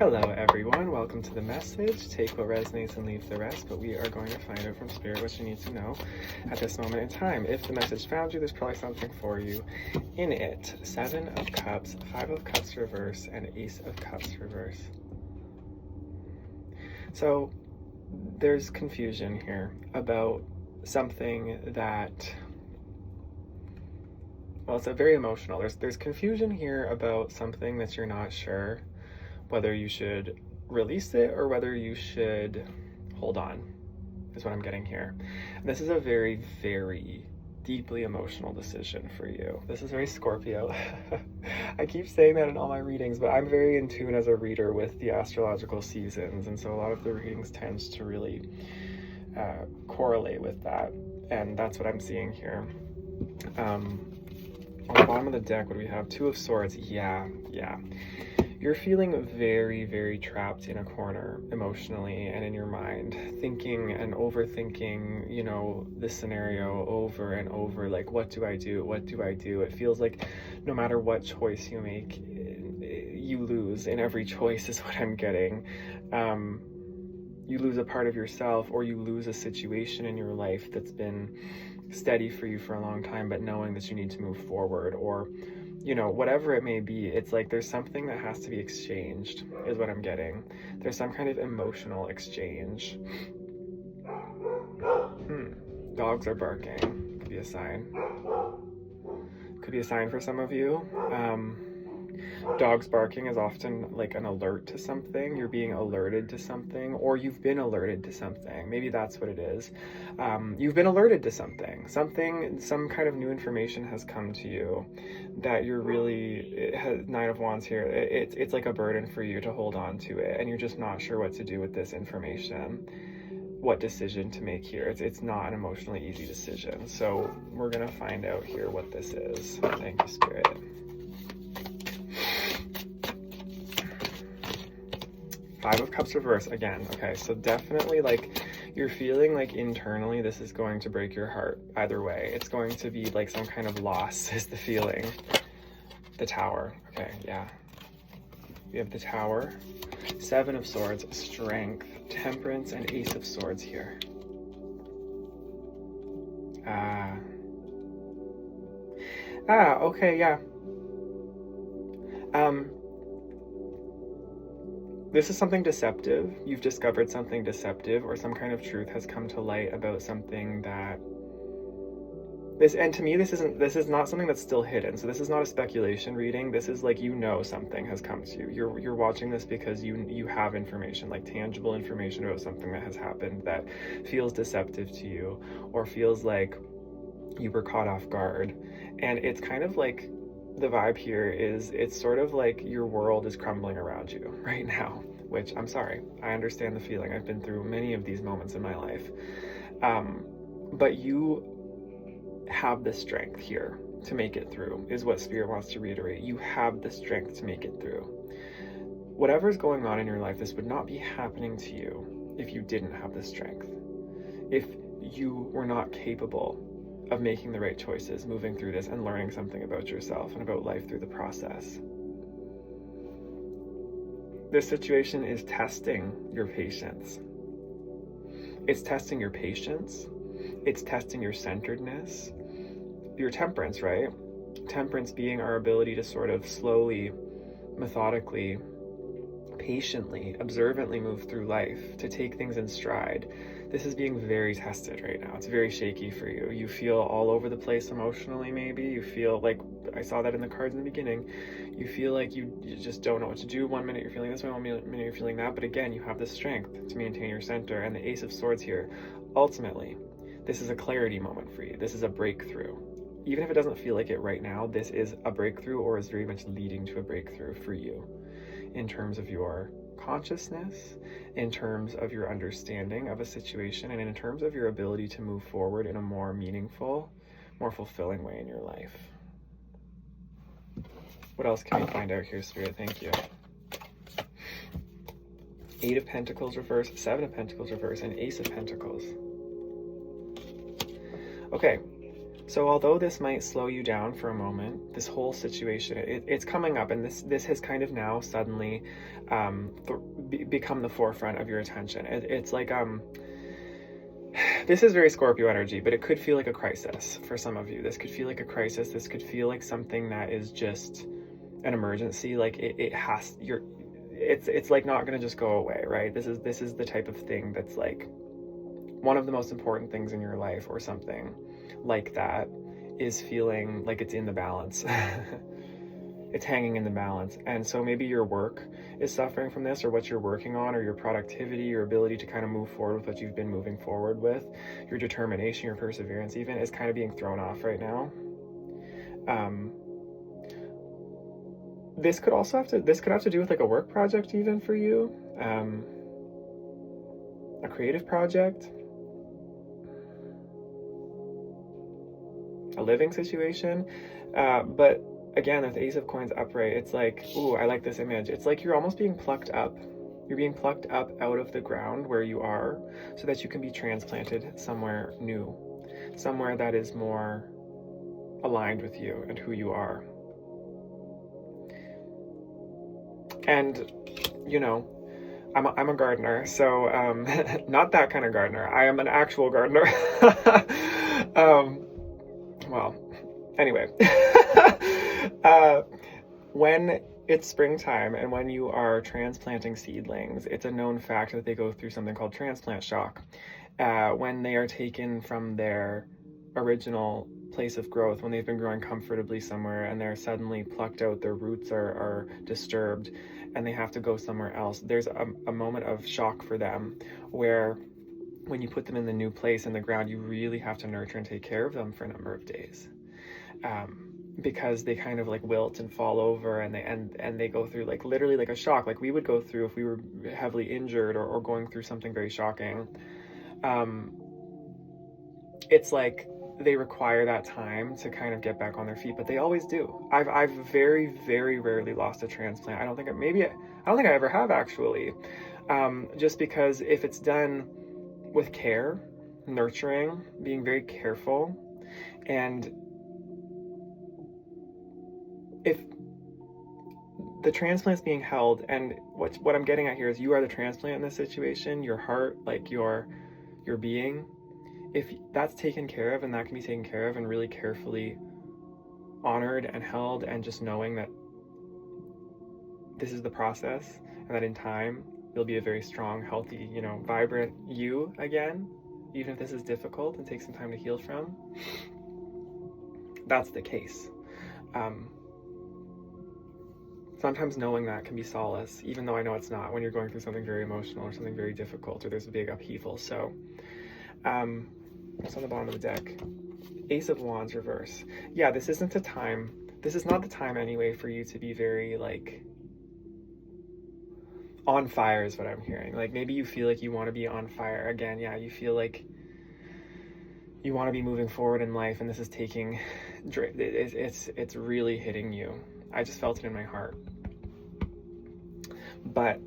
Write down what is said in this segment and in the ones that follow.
Hello everyone, welcome to the message. Take what resonates and leave the rest, but we are going to find out from Spirit what you need to know at this moment in time. If the message found you, there's probably something for you in it. 7 of Cups, 5 of Cups reverse, and Ace of Cups reverse. So there's confusion here about something that, well, it's a very emotional. There's confusion here about something that you're not sure whether you should release it or whether you should hold on, is what I'm getting here. And this is a very, very deeply emotional decision for you. This is very Scorpio. I keep saying that in all my readings, but I'm very in tune as a reader with the astrological seasons, and so a lot of the readings tends to really correlate with that, and that's what I'm seeing here. On the bottom of the deck, what do we have? 2 of Swords. Yeah. You're feeling very, very trapped in a corner emotionally and in your mind, thinking and overthinking, this scenario over and over, like, what do I do? What do I do? It feels like no matter what choice you make, you lose in every choice is what I'm getting. You lose a part of yourself, or you lose a situation in your life that's been steady for you for a long time, but knowing that you need to move forward, or whatever it may be. It's like there's something that has to be exchanged, is what I'm getting. There's some kind of emotional exchange. Dogs are barking. Could be a sign. Could be a sign for some of you. Dogs barking is often like an alert to something. You're being alerted to something, or you've been alerted to something. Maybe that's what it is. You've been alerted to something. Some kind of new information has come to you that you're really, 9 of Wands here. It's like a burden for you to hold on to it, and you're just not sure what to do with this information. What decision to make here. It's not an emotionally easy decision. So we're gonna find out here what this is. Thank you, Spirit. 5 of Cups reverse again. Okay, so definitely like you're feeling like internally this is going to break your heart either way. It's going to be like some kind of loss is the feeling. The Tower. Okay, yeah. We have the Tower. 7 of Swords, Strength, Temperance, and Ace of Swords here. Okay, yeah. This is something deceptive. You've discovered something deceptive, or some kind of truth has come to light about something that and to me, this is not something that's still hidden. So this is not a speculation reading. This is like, something has come to you. You're watching this because you have information, like tangible information about something that has happened that feels deceptive to you, or feels like you were caught off guard. And it's kind of like, the vibe here is, it's sort of like your world is crumbling around you right now, which I'm sorry. I understand the feeling. I've been through many of these moments in my life. But you have the strength here to make it through, is what Spirit wants to reiterate. You have the strength to make it through. Whatever's going on in your life, this would not be happening to you if you didn't have the strength. If you were not capable of making the right choices, moving through this and learning something about yourself and about life through the process. This situation is testing your patience. It's testing your patience. It's testing your centeredness, your temperance, right? Temperance being our ability to sort of slowly, methodically, patiently, observantly move through life, to take things in stride. This is being very tested right now. It's very shaky for you. You feel all over the place emotionally, maybe. You feel like, I saw that in the cards in the beginning, you feel like you just don't know what to do. 1 minute you're feeling this way, 1 minute you're feeling that, but again, you have the strength to maintain your center. And the Ace of Swords here, ultimately, this is a clarity moment for you. This is a breakthrough. Even if it doesn't feel like it right now, this is a breakthrough, or is very much leading to a breakthrough for you in terms of your consciousness, in terms of your understanding of a situation, and in terms of your ability to move forward in a more meaningful, more fulfilling way in your life. What else can we find out here, Spirit? Thank you. 8 of Pentacles reverse, 7 of Pentacles reverse, and Ace of Pentacles. Okay, So although this might slow you down for a moment, this whole situation, it's coming up, and this has kind of now suddenly become the forefront of your attention. It's like, this is very Scorpio energy, but it could feel like a crisis for some of you. This could feel like a crisis. This could feel like something that is just an emergency. Like it's like not going to just go away, right? This is the type of thing that's like one of the most important things in your life, or something like that, is feeling like it's in the balance. It's hanging in the balance. And so maybe your work is suffering from this, or what you're working on, or your productivity, your ability to kind of move forward with what you've been moving forward with, your determination, your perseverance even, is kind of being thrown off right now. This could have to do with like a work project even for you, a creative project, a living situation, but again, with Ace of Coins upright, it's like, ooh, I like this image. It's like you're almost being plucked up. You're being plucked up out of the ground where you are, so that you can be transplanted somewhere new, somewhere that is more aligned with you and who you are. And, you know, I'm a gardener, so not that kind of gardener. I am an actual gardener. Well, anyway. When it's springtime and when you are transplanting seedlings, it's a known fact that they go through something called transplant shock. When they are taken from their original place of growth, when they've been growing comfortably somewhere and they're suddenly plucked out, their roots are disturbed, and they have to go somewhere else, there's a moment of shock for them, where when you put them in the new place in the ground, you really have to nurture and take care of them for a number of days. Because they kind of like wilt and fall over, and they go through like literally like a shock, like we would go through if we were heavily injured or going through something very shocking. It's like they require that time to kind of get back on their feet, but they always do. I've very, very rarely lost a transplant. I don't think I ever have, actually. Just because if it's done with care, nurturing, being very careful, and if the transplant's being held, and what I'm getting at here is you are the transplant in this situation, your heart, like your being, if that's taken care of, and that can be taken care of and really carefully honored and held, and just knowing that this is the process, and that in time you'll be a very strong, healthy, you know, vibrant you again, even if this is difficult and takes some time to heal from, that's the case. Sometimes knowing that can be solace, even though I know it's not when you're going through something very emotional or something very difficult, or there's a big upheaval. So, what's on the bottom of the deck? Ace of Wands reverse. Yeah, this is not the time anyway for you to be very, like, on fire is what I'm hearing. Like, maybe you feel like you want to be on fire again. Yeah, you feel like you want to be moving forward in life, and this is it's really hitting you. I just felt it in my heart. But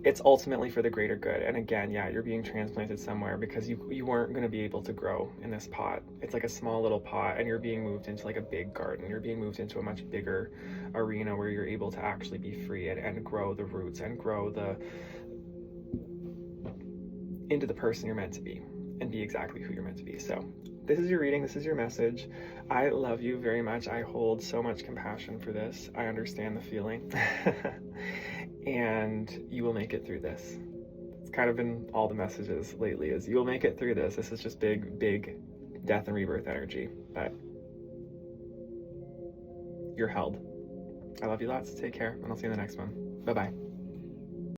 it's ultimately for the greater good. And again, yeah, you're being transplanted somewhere because you weren't going to be able to grow in this pot. It's like a small little pot, and you're being moved into like a big garden. You're being moved into a much bigger arena where you're able to actually be free and grow the roots and grow into the person you're meant to be, and be exactly who you're meant to be. So this is your reading. This is your message. I love you very much. I hold so much compassion for this. I understand the feeling. And you will make it through this. It's kind of been all the messages lately, is you will make it through this. This is just big, big death and rebirth energy. But you're held. I love you lots. Take care, and I'll see you in the next one. Bye-bye.